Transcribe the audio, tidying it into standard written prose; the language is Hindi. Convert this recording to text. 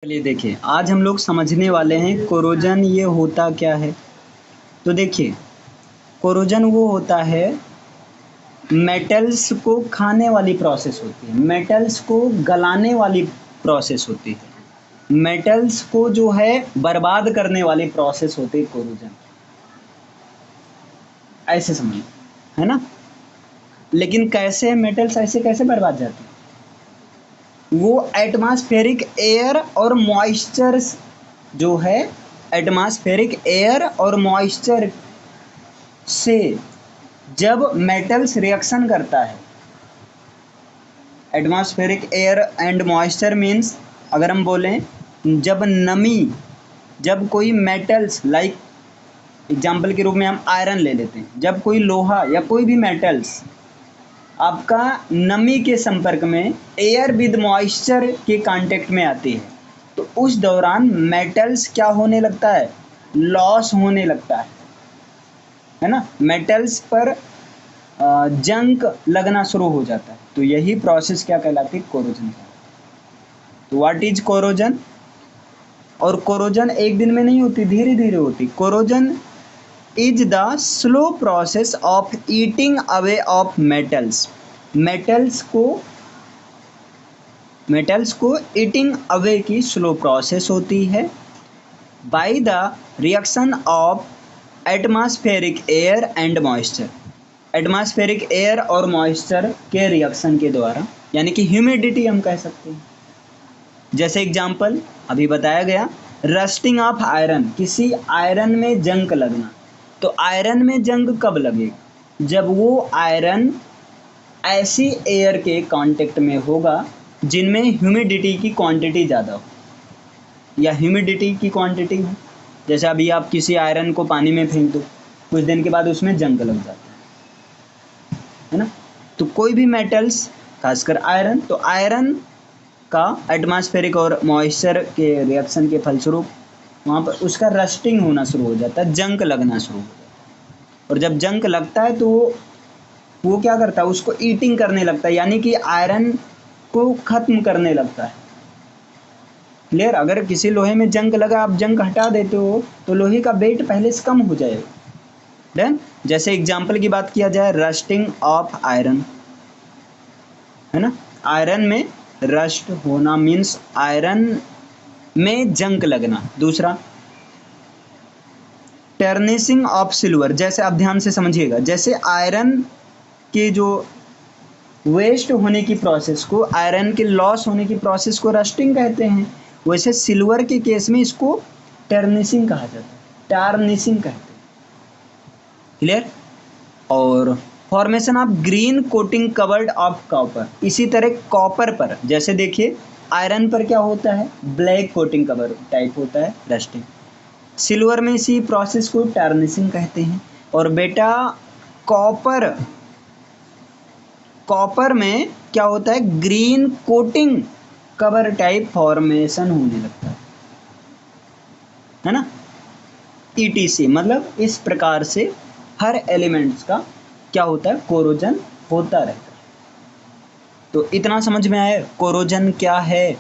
चलिए देखिए, आज हम लोग समझने वाले हैं कोरोजन ये होता क्या है। तो देखिए, कोरोजन वो होता है, मेटल्स को खाने वाली प्रोसेस होती है, मेटल्स को गलाने वाली प्रोसेस होती है, मेटल्स को जो है बर्बाद करने वाली प्रोसेस होती है कोरोजन। ऐसे समझ, है ना। लेकिन कैसे मेटल्स ऐसे कैसे बर्बाद जाते हैं? वो एटमॉस्फेरिक एयर और मॉइस्चर जो है, एटमॉस्फेरिक एयर और मॉइस्चर से जब मेटल्स रिएक्शन करता है, atmospheric air and moisture means, अगर हम बोलें जब नमी, जब कोई मेटल्स लाइक एग्जाम्पल के रूप में हम आयरन ले लेते हैं, जब कोई लोहा या कोई भी मेटल्स आपका नमी के संपर्क में, एयर विद मॉइस्चर के कांटेक्ट में आती है, तो उस दौरान मेटल्स क्या होने लगता है? लॉस होने लगता है ना। मेटल्स पर जंक लगना शुरू हो जाता है, तो यही प्रोसेस क्या कहलाती है? कोरोजन का। तो व्हाट इज कोरोजन? और कोरोजन एक दिन में नहीं होती, धीरे धीरे होती। Corrosion is the slow process of eating away of metals. Metals को ईटिंग अवे की स्लो प्रोसेस होती है by the reaction of atmospheric air and moisture. Atmospheric air और मॉइस्चर के रिएक्शन के द्वारा, यानी कि ह्यूमिडिटी हम कह सकते हैं। जैसे एग्जाम्पल अभी बताया गया, रस्टिंग ऑफ आयरन, किसी आयरन में जंग लगना। तो आयरन में जंग कब लगेगा? जब वो आयरन ऐसी एयर के कांटेक्ट में होगा जिनमें ह्यूमिडिटी की क्वांटिटी ज़्यादा हो, या ह्यूमिडिटी की क्वांटिटी हो। जैसे अभी आप किसी आयरन को पानी में फेंक दो, कुछ दिन के बाद उसमें जंग लग जाता है ना। तो कोई भी मेटल्स, खासकर आयरन, तो आयरन का एटमॉस्फेरिक और मॉइस्चर के रिएक्शन के फलस्वरूप वहाँ पर उसका रस्टिंग होना शुरू हो जाता है, जंग लगना शुरू हो जाता है। और जब जंग लगता है तो वो क्या करता है? उसको ईटिंग करने लगता है, यानी कि आयरन को खत्म करने लगता है। क्लियर? अगर किसी लोहे में जंग लगा, आप जंग हटा देते हो तो लोहे का वेट पहले से कम हो जाएगा। डन। जैसे एग्जाम्पल की बात किया जाए, रस्टिंग ऑफ आयरन, है ना। आयरन में रस्ट होना मीन्स आयरन में जंग लगना। दूसरा, टर्निशिंग ऑफ सिल्वर। जैसे आप ध्यान से समझिएगा, जैसे आयरन के जो वेस्ट होने की प्रोसेस को, आयरन के लॉस होने की प्रोसेस को रस्टिंग कहते हैं, वैसे सिल्वर के केस में इसको टर्निशिंग कहा जाता है, टार्निशिंग कहते हैं। क्लियर? और formation of green coating covered of copper. इसी तरह कॉपर पर, जैसे देखिए आयरन पर क्या होता है? ब्लैक कोटिंग कवर टाइप होता है, रस्टिंग। सिल्वर में इसी प्रोसेस को टार्निशिंग कहते हैं। और बेटा कॉपर में क्या होता है? Green coating cover type formation होने लगता है ना। ETC, मतलब इस प्रकार से हर एलिमेंट्स का क्या होता है? कोरोजन होता रहता है। तो इतना समझ में आया कोरोजन क्या है।